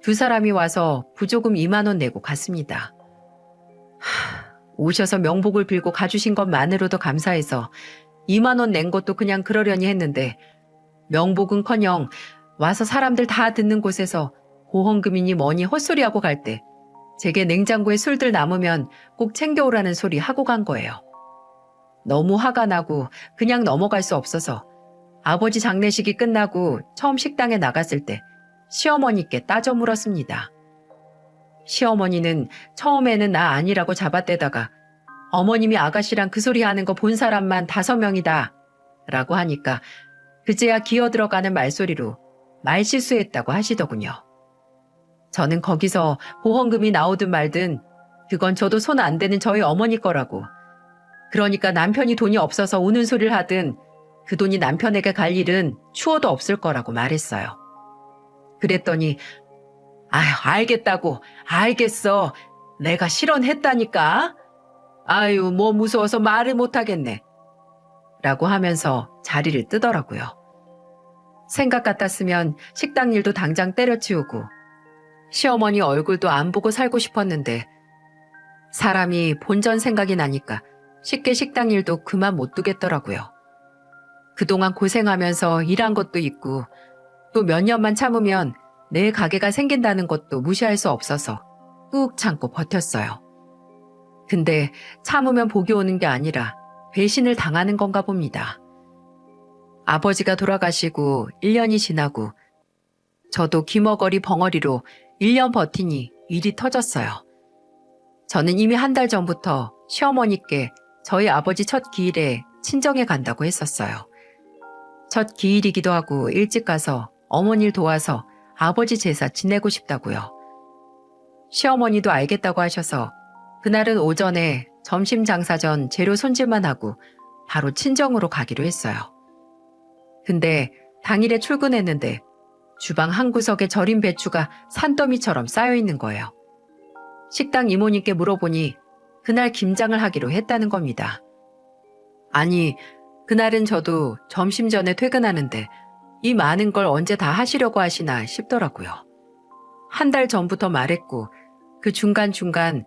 두 사람이 와서 부조금 2만 원 내고 갔습니다. 오셔서 명복을 빌고 가주신 것만으로도 감사해서 2만 원 낸 것도 그냥 그러려니 했는데 명복은커녕 와서 사람들 다 듣는 곳에서 보험금이니 뭐니 헛소리하고 갈 때 제게 냉장고에 술들 남으면 꼭 챙겨오라는 소리 하고 간 거예요. 너무 화가 나고 그냥 넘어갈 수 없어서 아버지 장례식이 끝나고 처음 식당에 나갔을 때 시어머니께 따져 물었습니다. 시어머니는 처음에는 나 아니라고 잡아떼다가 어머님이 아가씨랑 그 소리 하는 거 본 사람만 5명이다 라고 하니까 그제야 기어들어가는 말소리로 말실수했다고 하시더군요. 저는 거기서 보험금이 나오든 말든 그건 저도 손 안 대는 저희 어머니 거라고. 그러니까 남편이 돈이 없어서 우는 소리를 하든 그 돈이 남편에게 갈 일은 추워도 없을 거라고 말했어요. 그랬더니 아휴 알겠다고 알겠어 내가 실언했다니까 아유 뭐 무서워서 말을 못하겠네 라고 하면서 자리를 뜨더라고요. 생각 같았으면 식당 일도 당장 때려치우고 시어머니 얼굴도 안 보고 살고 싶었는데 사람이 본전 생각이 나니까 쉽게 식당 일도 그만 못 두겠더라고요. 그동안 고생하면서 일한 것도 있고 또 몇 년만 참으면 내 가게가 생긴다는 것도 무시할 수 없어서 꾹 참고 버텼어요. 근데 참으면 복이 오는 게 아니라 배신을 당하는 건가 봅니다. 아버지가 돌아가시고 1년이 지나고 저도 기머거리 벙어리로 1년 버티니 일이 터졌어요. 저는 이미 한 달 전부터 시어머니께 저희 아버지 첫 기일에 친정에 간다고 했었어요. 첫 기일이기도 하고 일찍 가서 어머니를 도와서 아버지 제사 지내고 싶다고요. 시어머니도 알겠다고 하셔서 그날은 오전에 점심 장사 전 재료 손질만 하고 바로 친정으로 가기로 했어요. 근데 당일에 출근했는데 주방 한 구석에 절인 배추가 산더미처럼 쌓여있는 거예요. 식당 이모님께 물어보니 그날 김장을 하기로 했다는 겁니다. 아니, 그날은 저도 점심 전에 퇴근하는데 이 많은 걸 언제 다 하시려고 하시나 싶더라고요. 한 달 전부터 말했고 그 중간중간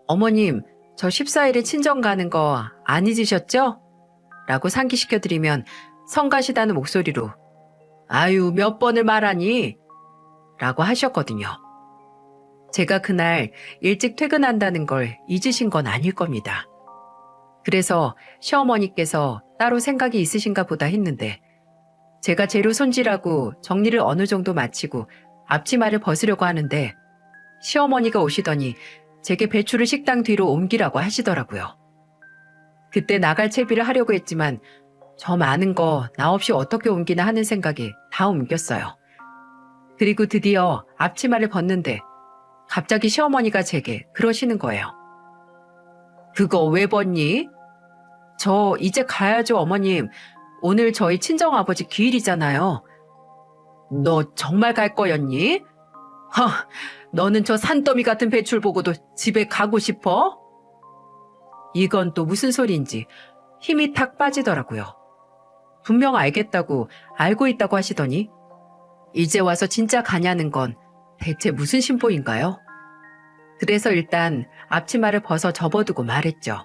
어머님 저 14일에 친정 가는 거 안 잊으셨죠? 라고 상기시켜드리면 성가시다는 목소리로 아유 몇 번을 말하니? 라고 하셨거든요. 제가 그날 일찍 퇴근한다는 걸 잊으신 건 아닐 겁니다. 그래서 시어머니께서 따로 생각이 있으신가 보다 했는데 제가 재료 손질하고 정리를 어느 정도 마치고 앞치마를 벗으려고 하는데 시어머니가 오시더니 제게 배추를 식당 뒤로 옮기라고 하시더라고요. 그때 나갈 채비를 하려고 했지만 저 많은 거 나 없이 어떻게 옮기나 하는 생각에 다 옮겼어요. 그리고 드디어 앞치마를 벗는데 갑자기 시어머니가 제게 그러시는 거예요. 그거 왜 벗니? 저 이제 가야죠 어머님. 오늘 저희 친정아버지 기일이잖아요. 너 정말 갈 거였니? 너는 저 산더미 같은 배추를 보고도 집에 가고 싶어? 이건 또 무슨 소리인지 힘이 탁 빠지더라고요. 분명 알겠다고 알고 있다고 하시더니 이제 와서 진짜 가냐는 건 대체 무슨 심보인가요? 그래서 일단 앞치마를 벗어 접어두고 말했죠.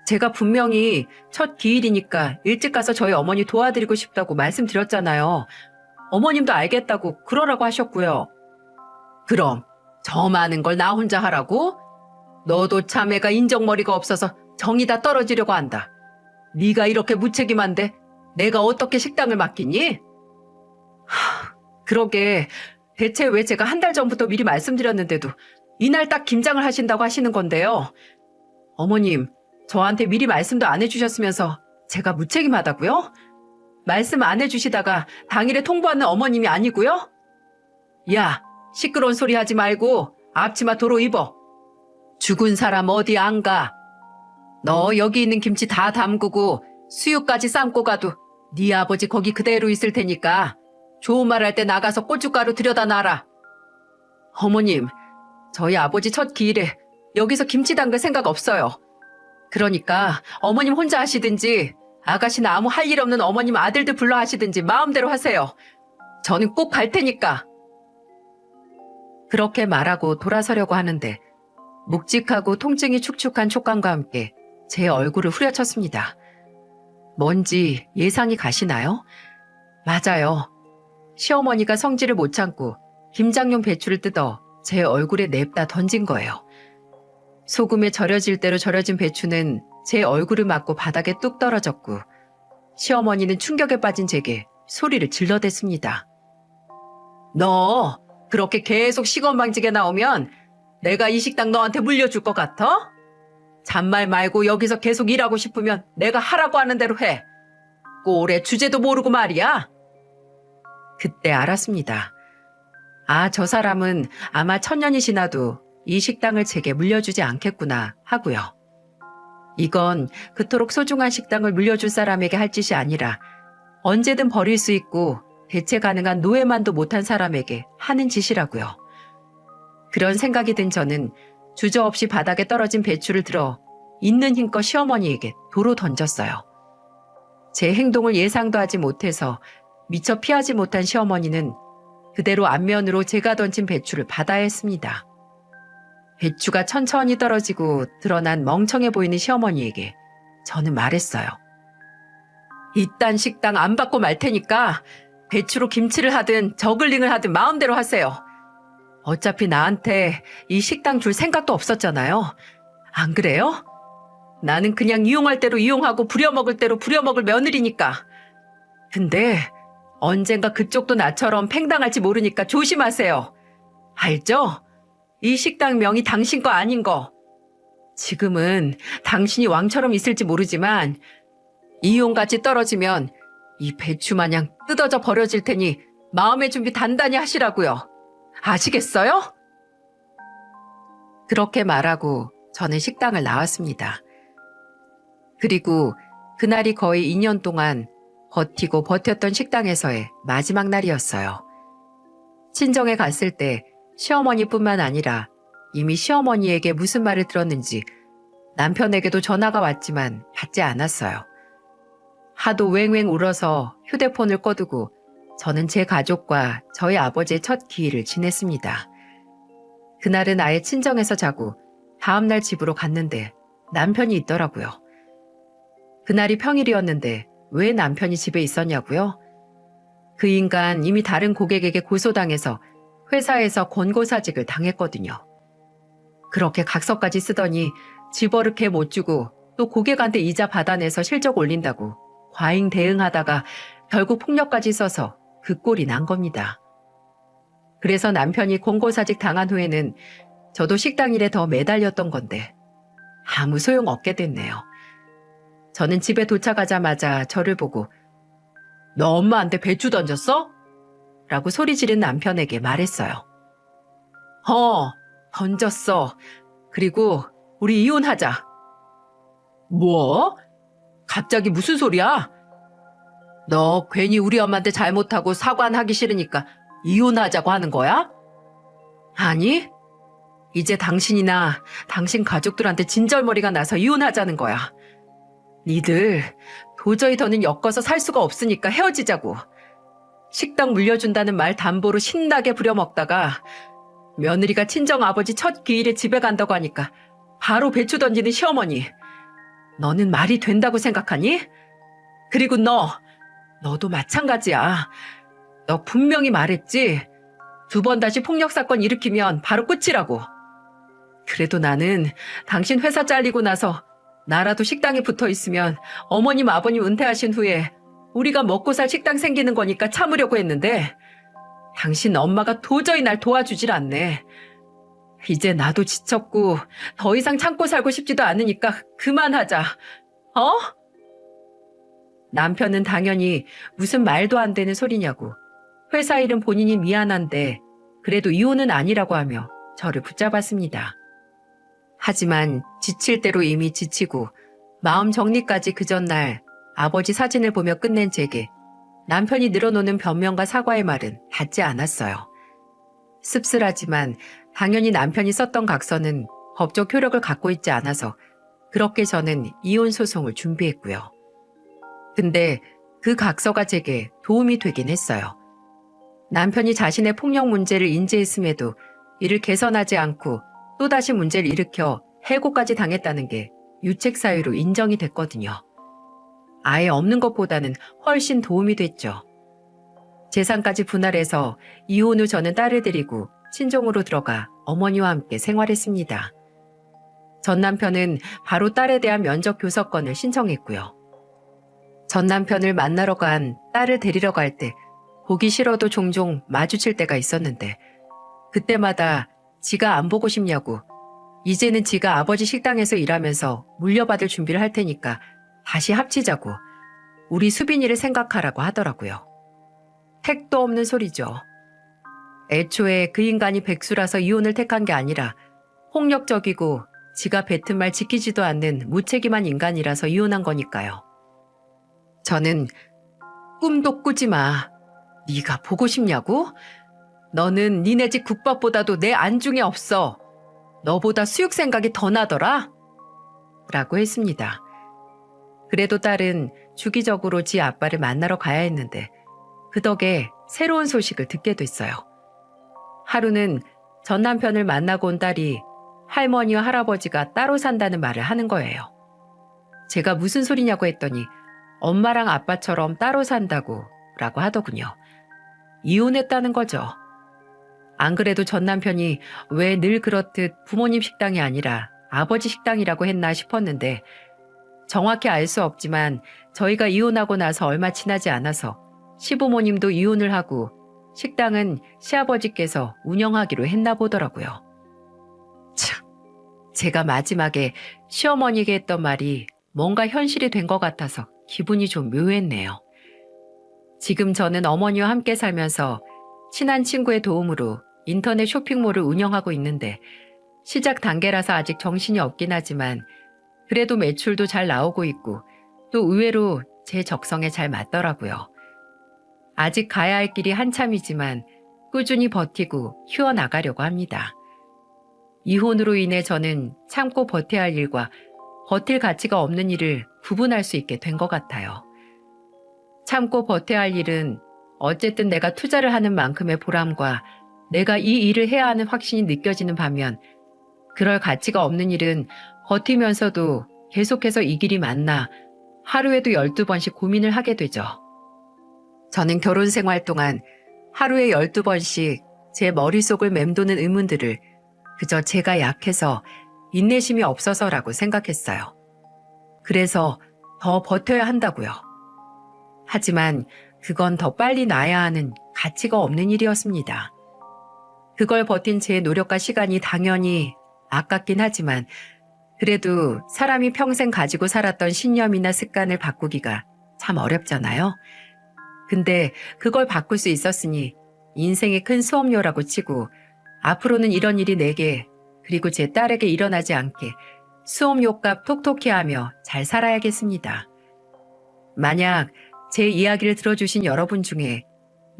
제가 분명히 첫 기일이니까 일찍 가서 저희 어머니 도와드리고 싶다고 말씀드렸잖아요. 어머님도 알겠다고 그러라고 하셨고요. 그럼 저 많은 걸 나 혼자 하라고? 너도 참 애가 인정머리가 없어서 정이 다 떨어지려고 한다. 네가 이렇게 무책임한데 내가 어떻게 식당을 맡기니? 그러게 대체 왜 제가 한 달 전부터 미리 말씀드렸는데도 이날 딱 김장을 하신다고 하시는 건데요. 어머님, 저한테 미리 말씀도 안 해주셨으면서 제가 무책임하다고요? 말씀 안 해주시다가 당일에 통보하는 어머님이 아니고요? 야, 시끄러운 소리 하지 말고 앞치마 도로 입어. 죽은 사람 어디 안 가. 너 여기 있는 김치 다 담그고 수육까지 삶고 가도 네 아버지 거기 그대로 있을 테니까 좋은 말 할 때 나가서 고춧가루 들여다 놔라. 어머님, 저희 아버지 첫 기일에 여기서 김치 담글 생각 없어요. 그러니까 어머님 혼자 하시든지 아가씨나 아무 할 일 없는 어머님 아들들 불러 하시든지 마음대로 하세요. 저는 꼭 갈 테니까. 그렇게 말하고 돌아서려고 하는데 묵직하고 통증이 축축한 촉감과 함께 제 얼굴을 후려쳤습니다. 뭔지 예상이 가시나요? 맞아요. 시어머니가 성질을 못 참고 김장용 배추를 뜯어 제 얼굴에 냅다 던진 거예요. 소금에 절여질 대로 절여진 배추는 제 얼굴을 맞고 바닥에 뚝 떨어졌고 시어머니는 충격에 빠진 제게 소리를 질러댔습니다. 너 그렇게 계속 시건방지게 나오면 내가 이 식당 너한테 물려줄 것 같아? 잔말 말고 여기서 계속 일하고 싶으면 내가 하라고 하는 대로 해. 꼴의 주제도 모르고 말이야. 그때 알았습니다. 아, 저 사람은 아마 천년이 지나도 이 식당을 제게 물려주지 않겠구나 하고요. 이건 그토록 소중한 식당을 물려줄 사람에게 할 짓이 아니라 언제든 버릴 수 있고 대체 가능한 노예만도 못한 사람에게 하는 짓이라고요. 그런 생각이 든 저는 주저없이 바닥에 떨어진 배추를 들어 있는 힘껏 시어머니에게 도로 던졌어요. 제 행동을 예상도 하지 못해서 미처 피하지 못한 시어머니는 그대로 앞면으로 제가 던진 배추를 받아야 했습니다. 배추가 천천히 떨어지고 드러난 멍청해 보이는 시어머니에게 저는 말했어요. 이딴 식당 안 받고 말 테니까 배추로 김치를 하든 저글링을 하든 마음대로 하세요. 어차피 나한테 이 식당 줄 생각도 없었잖아요. 안 그래요? 나는 그냥 이용할 대로 이용하고 부려먹을 대로 부려먹을 며느리니까. 근데 언젠가 그쪽도 나처럼 팽당할지 모르니까 조심하세요. 알죠? 이 식당 명이 당신 거 아닌 거. 지금은 당신이 왕처럼 있을지 모르지만 이용같이 떨어지면 이 배추 마냥 뜯어져 버려질 테니 마음의 준비 단단히 하시라고요. 아시겠어요? 그렇게 말하고 저는 식당을 나왔습니다. 그리고 그날이 거의 2년 동안 버티고 버텼던 식당에서의 마지막 날이었어요. 친정에 갔을 때 시어머니뿐만 아니라 이미 시어머니에게 무슨 말을 들었는지 남편에게도 전화가 왔지만 받지 않았어요. 하도 웽웽 울어서 휴대폰을 꺼두고 저는 제 가족과 저희 아버지의 첫 기일을 지냈습니다. 그날은 아예 친정에서 자고 다음날 집으로 갔는데 남편이 있더라고요. 그날이 평일이었는데 왜 남편이 집에 있었냐고요? 그 인간 이미 다른 고객에게 고소당해서 회사에서 권고사직을 당했거든요. 그렇게 각서까지 쓰더니 집어릇해 못 주고 또 고객한테 이자 받아내서 실적 올린다고 과잉 대응하다가 결국 폭력까지 써서 그 꼴이 난 겁니다. 그래서 남편이 권고사직 당한 후에는 저도 식당 일에 더 매달렸던 건데 아무 소용 없게 됐네요. 저는 집에 도착하자마자 저를 보고 너 엄마한테 배추 던졌어? 라고 소리 지른 남편에게 말했어요. 던졌어. 그리고 우리 이혼하자. 뭐? 갑자기 무슨 소리야? 너 괜히 우리 엄마한테 잘못하고 사과는 하기 싫으니까 이혼하자고 하는 거야? 아니, 이제 당신이나 당신 가족들한테 진절머리가 나서 이혼하자는 거야. 니들 도저히 더는 엮어서 살 수가 없으니까 헤어지자고. 식당 물려준다는 말 담보로 신나게 부려먹다가 며느리가 친정아버지 첫 기일에 집에 간다고 하니까 바로 배추 던지는 시어머니. 너는 말이 된다고 생각하니? 그리고 너도 마찬가지야. 너 분명히 말했지? 2번 다시 폭력사건 일으키면 바로 끝이라고. 그래도 나는 당신 회사 잘리고 나서 나라도 식당에 붙어 있으면 어머님 아버님 은퇴하신 후에 우리가 먹고 살 식당 생기는 거니까 참으려고 했는데 당신 엄마가 도저히 날 도와주질 않네. 이제 나도 지쳤고 더 이상 참고 살고 싶지도 않으니까 그만하자. 어? 남편은 당연히 무슨 말도 안 되는 소리냐고. 회사 일은 본인이 미안한데 그래도 이혼은 아니라고 하며 저를 붙잡았습니다. 하지만 지칠 대로 이미 지치고 마음 정리까지 그 전날 아버지 사진을 보며 끝낸 제게 남편이 늘어놓는 변명과 사과의 말은 닿지 않았어요. 씁쓸하지만 당연히 남편이 썼던 각서는 법적 효력을 갖고 있지 않아서 그렇게 저는 이혼 소송을 준비했고요. 근데 그 각서가 제게 도움이 되긴 했어요. 남편이 자신의 폭력 문제를 인지했음에도 이를 개선하지 않고 또다시 문제를 일으켜 해고까지 당했다는 게 유책 사유로 인정이 됐거든요. 아예 없는 것보다는 훨씬 도움이 됐죠. 재산까지 분할해서 이혼 후 저는 딸을 데리고 친정으로 들어가 어머니와 함께 생활했습니다. 전 남편은 바로 딸에 대한 면접 교섭권을 신청했고요. 전 남편을 만나러 간 딸을 데리러 갈 때 보기 싫어도 종종 마주칠 때가 있었는데 그때마다 지가 안 보고 싶냐고 이제는 지가 아버지 식당에서 일하면서 물려받을 준비를 할 테니까 다시 합치자고 우리 수빈이를 생각하라고 하더라고요. 택도 없는 소리죠. 애초에 그 인간이 백수라서 이혼을 택한 게 아니라 폭력적이고 지가 뱉은 말 지키지도 않는 무책임한 인간이라서 이혼한 거니까요. 저는 꿈도 꾸지 마. 네가 보고 싶냐고? 너는 니네 집 국밥보다도 내 안중에 없어. 너보다 수육 생각이 더 나더라? 라고 했습니다. 그래도 딸은 주기적으로 지 아빠를 만나러 가야 했는데 그 덕에 새로운 소식을 듣게 됐어요. 하루는 전 남편을 만나고 온 딸이 할머니와 할아버지가 따로 산다는 말을 하는 거예요. 제가 무슨 소리냐고 했더니 엄마랑 아빠처럼 따로 산다고 라고 하더군요. 이혼했다는 거죠. 안 그래도 전 남편이 왜 늘 그렇듯 부모님 식당이 아니라 아버지 식당이라고 했나 싶었는데 정확히 알 수 없지만 저희가 이혼하고 나서 얼마 지나지 않아서 시부모님도 이혼을 하고 식당은 시아버지께서 운영하기로 했나 보더라고요. 참, 제가 마지막에 시어머니에게 했던 말이 뭔가 현실이 된 것 같아서 기분이 좀 묘했네요. 지금 저는 어머니와 함께 살면서 친한 친구의 도움으로 인터넷 쇼핑몰을 운영하고 있는데 시작 단계라서 아직 정신이 없긴 하지만 그래도 매출도 잘 나오고 있고 또 의외로 제 적성에 잘 맞더라고요. 아직 가야 할 길이 한참이지만 꾸준히 버티고 키워나가려고 합니다. 이혼으로 인해 저는 참고 버텨야 할 일과 버틸 가치가 없는 일을 구분할 수 있게 된 것 같아요. 참고 버텨야 할 일은 어쨌든 내가 투자를 하는 만큼의 보람과 내가 이 일을 해야 하는 확신이 느껴지는 반면 그럴 가치가 없는 일은 버티면서도 계속해서 이 길이 맞나 하루에도 12번씩 고민을 하게 되죠. 저는 결혼 생활 동안 하루에 12번씩 제 머릿속을 맴도는 의문들을 그저 제가 약해서 인내심이 없어서라고 생각했어요. 그래서 더 버텨야 한다고요. 하지만 그건 더 빨리 나야 하는 가치가 없는 일이었습니다. 그걸 버틴 제 노력과 시간이 당연히 아깝긴 하지만 그래도 사람이 평생 가지고 살았던 신념이나 습관을 바꾸기가 참 어렵잖아요. 근데 그걸 바꿀 수 있었으니 인생의 큰 수업료라고 치고 앞으로는 이런 일이 내게 그리고 제 딸에게 일어나지 않게 수업료값 톡톡히 하며 잘 살아야겠습니다. 만약 제 이야기를 들어주신 여러분 중에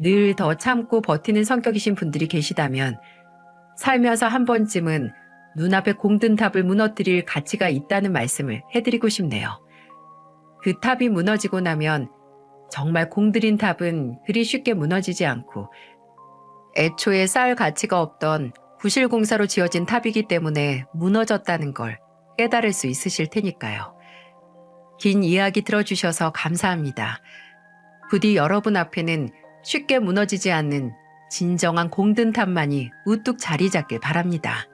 늘 더 참고 버티는 성격이신 분들이 계시다면 살면서 한 번쯤은 눈앞에 공든 탑을 무너뜨릴 가치가 있다는 말씀을 해드리고 싶네요. 그 탑이 무너지고 나면 정말 공들인 탑은 그리 쉽게 무너지지 않고 애초에 쌓을 가치가 없던 부실공사로 지어진 탑이기 때문에 무너졌다는 걸 깨달을 수 있으실 테니까요. 긴 이야기 들어주셔서 감사합니다. 부디 여러분 앞에는 쉽게 무너지지 않는 진정한 공든 탑만이 우뚝 자리 잡길 바랍니다.